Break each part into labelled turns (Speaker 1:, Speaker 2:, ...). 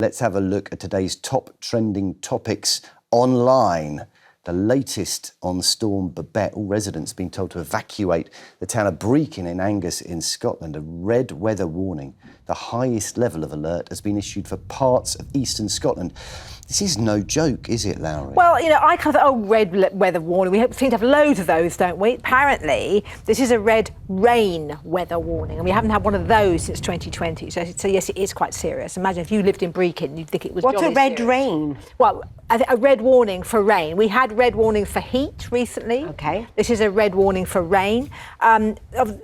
Speaker 1: Let's have a look at today's top trending topics online. The latest on Storm Babet. All residents being told to evacuate the town of Brecon in Angus in Scotland. A red weather warning. The highest level of alert has been issued for parts of eastern Scotland. This is no joke, is it, Lowry?
Speaker 2: Well, you know, I kind of thought, red weather warning. We seem to have loads of those, don't we? Apparently, this is a red rain weather warning, and we haven't had one of those since 2020. So yes, it is quite serious. Imagine if you lived in Brecon, you'd think it was
Speaker 3: What's a red
Speaker 2: serious.
Speaker 3: rain?
Speaker 2: Well, a red warning for rain. We had red warnings for heat recently.
Speaker 3: OK.
Speaker 2: This is a red warning for rain.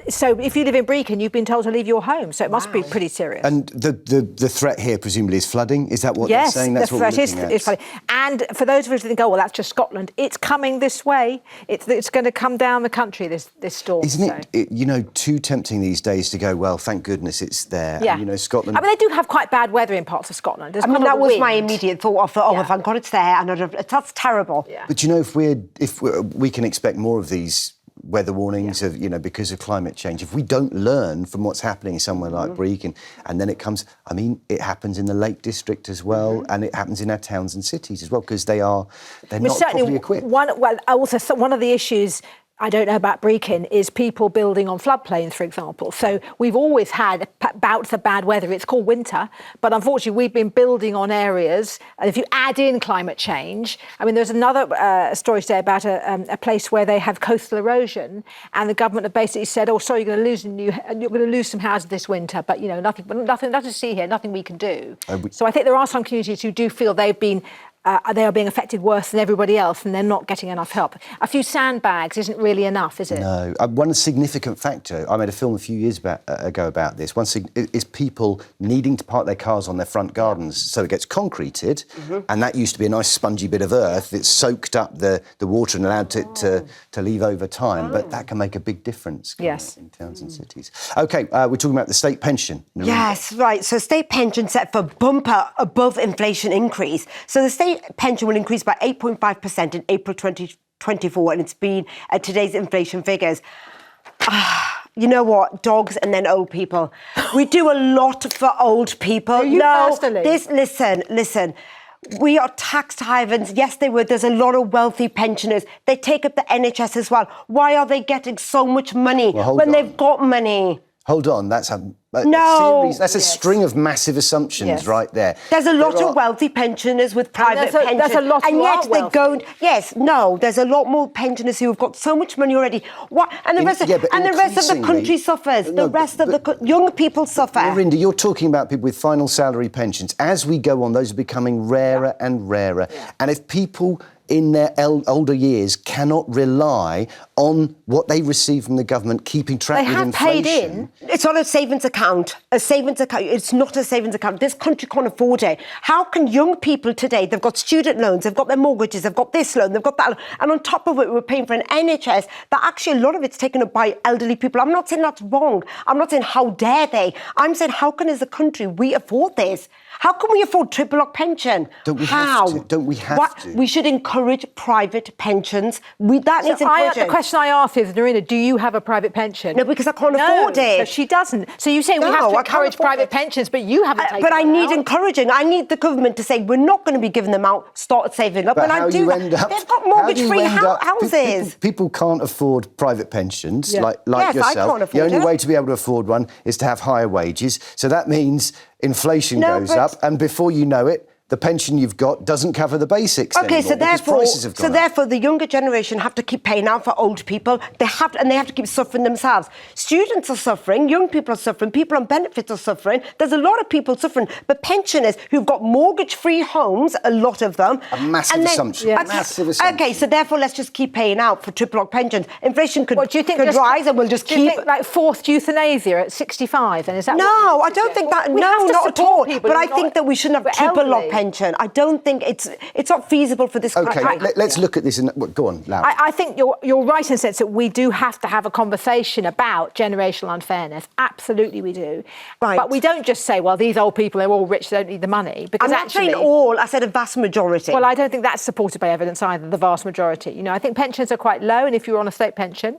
Speaker 2: So if you live in Brecon, you've been told to leave your home. So it must be pretty serious.
Speaker 1: And the threat here presumably is flooding. Is that what they're saying? That's what we're looking at.
Speaker 2: It's flooding. And for those of us who think, oh, well, that's just Scotland, it's coming this way. It's going to come down the country, this storm.
Speaker 1: Isn't it, you know, too tempting these days to go, well, thank goodness it's there.
Speaker 2: Yeah.
Speaker 1: And, you know, Scotland...
Speaker 2: I mean, they do have quite bad weather in parts of Scotland.
Speaker 3: I mean, that was my immediate thought of, thank God it's there. And that's terrible.
Speaker 2: Yeah.
Speaker 1: But, you know, if we can expect more of these weather warnings of, you know, because of climate change. If we don't learn from what's happening somewhere like Brecon, and then it comes, I mean, it happens in the Lake District as well, and it happens in our towns and cities as well, because they're not properly equipped. One
Speaker 2: of the issues I don't know about Brecon is people building on floodplains, for example. So we've always had bouts of bad weather. It's called winter, but unfortunately we've been building on areas. And if you add in climate change, I mean, there's another story today about a place where they have coastal erosion, and the government have basically said, "Oh, sorry, you're going to lose some houses this winter, but you know, nothing to see here, nothing we can do." So I think there are some communities who do feel they are being affected worse than everybody else, and they're not getting enough help. A few sandbags isn't really enough, is it?
Speaker 1: No. One significant factor, I made a film a few years ago about this, is people needing to park their cars on their front gardens. So it gets concreted, and that used to be a nice spongy bit of earth. It's soaked up the water and allowed it to leave over time, but that can make a big difference in towns and cities. OK, we're talking about the state pension.
Speaker 3: Yes, right. So state pension set for bumper above inflation increase. So the state pension will increase by 8.5% in April 2024, and it's been at today's inflation figures. You know what? Dogs and then old people. We do a lot for old people. Listen. We are tax havens. Yes, there's a lot of wealthy pensioners. They take up the NHS as well. Why are they getting so much money when they've got money?
Speaker 1: Hold on, that's a string of massive assumptions right there.
Speaker 3: There's a lot of wealthy pensioners with private pensions.
Speaker 2: There's a lot
Speaker 3: and yet they're going. There's a lot more pensioners who have got so much money already. And the rest of the country suffers. The rest of the young people suffer.
Speaker 1: Rinda, you're talking about people with final salary pensions. As we go on, those are becoming rarer and rarer. Yeah. And if people in their older years cannot rely on what they receive from the government, keeping track with inflation.
Speaker 2: They have paid in.
Speaker 3: It's not a savings account. It's not a savings account. This country can't afford it. How can young people today, they've got student loans, they've got their mortgages, they've got this loan, they've got that loan, and on top of it, we're paying for an NHS that actually a lot of it's taken up by elderly people. I'm not saying that's wrong. I'm not saying how dare they. I'm saying how can, as a country, we afford this? How can we afford triple lock pension?
Speaker 1: Don't we have to? Don't we have to?
Speaker 3: We should encourage private pensions. That needs encouraging.
Speaker 2: The question I asked is, Narina, do you have a private pension?
Speaker 3: No, because I can't afford it.
Speaker 2: No, she doesn't. So you say we have to encourage private pensions, but you haven't taken
Speaker 3: But I need
Speaker 2: out.
Speaker 3: encouraging. I need the government to say, we're not going to be giving them out, start saving up.
Speaker 1: But
Speaker 3: and I do that. They've got mortgage-free houses.
Speaker 1: People can't afford private pensions like yourself.
Speaker 3: I can't afford
Speaker 1: the only way to be able to afford one is to have higher wages. So that means inflation goes up, and before you know it, the pension you've got doesn't cover the basics anymore,
Speaker 3: so therefore the younger generation have to keep paying out for old people. They have to keep suffering themselves. Students are suffering, young people are suffering, people on benefits are suffering. There's a lot of people suffering, but pensioners who've got mortgage-free homes, a lot of them.
Speaker 1: A massive assumption. Massive assumption.
Speaker 3: OK, so therefore let's just keep paying out for triple lock pensions. Inflation could rise, and we'll just keep.
Speaker 2: Do you think like forced euthanasia at 65? And is that?
Speaker 3: No, I don't think that. No, not at all. But I think that we shouldn't have triple lock pension. I don't think it's not feasible for this country.
Speaker 1: OK, let's look at this. Go on, Laura.
Speaker 2: I think you're right in the sense that we do have to have a conversation about generational unfairness. Absolutely we do.
Speaker 3: Right.
Speaker 2: But we don't just say, well, these old people, they're all rich, they don't need the money. Because
Speaker 3: I'm not
Speaker 2: actually,
Speaker 3: saying all, I said a vast majority.
Speaker 2: Well, I don't think that's supported by evidence either, the vast majority. You know, I think pensions are quite low, and if you're on a state pension,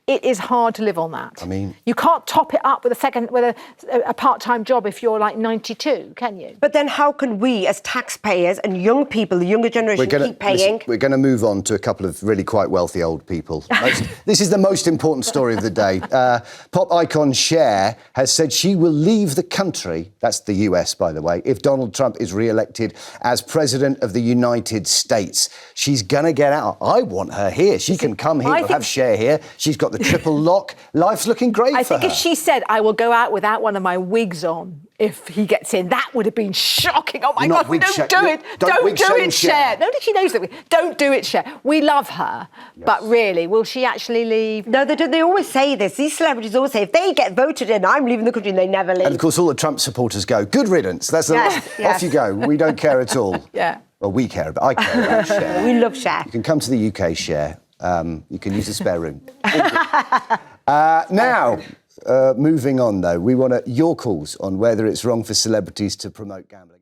Speaker 2: it is hard to live on that.
Speaker 1: I mean,
Speaker 2: you can't top it up with a part-time job if you're like 92, can you?
Speaker 3: But then how can we, as taxpayers and young people, the younger generation, keep paying?
Speaker 1: We're going to move on to a couple of really quite wealthy old people. This is the most important story of the day. Pop icon Cher has said she will leave the country, that's the US, by the way, if Donald Trump is re-elected as President of the United States. She's going to get out. I want her here. She can come here. We'll have Cher here. She's got the triple lock. Life's looking great for her.
Speaker 2: I think if she said, I will go out without one of my wigs on if he gets in, that would have been shocking. Oh, my God, don't do it. Don't do it, Cher. No, she knows that. Don't do it, Cher. We love her. Yes. But really, will she actually leave?
Speaker 3: No, they do. They always say this. These celebrities always say, if they get voted in, I'm leaving the country, and they never leave.
Speaker 1: And, of course, all the Trump supporters go, good riddance. That's off you go. We don't care at all.
Speaker 2: Yeah.
Speaker 1: Well, we care, but I care about Cher.
Speaker 3: We love Cher.
Speaker 1: You can come to the UK, Cher. You can use the spare room. Now, moving on, though, we want your calls on whether it's wrong for celebrities to promote gambling.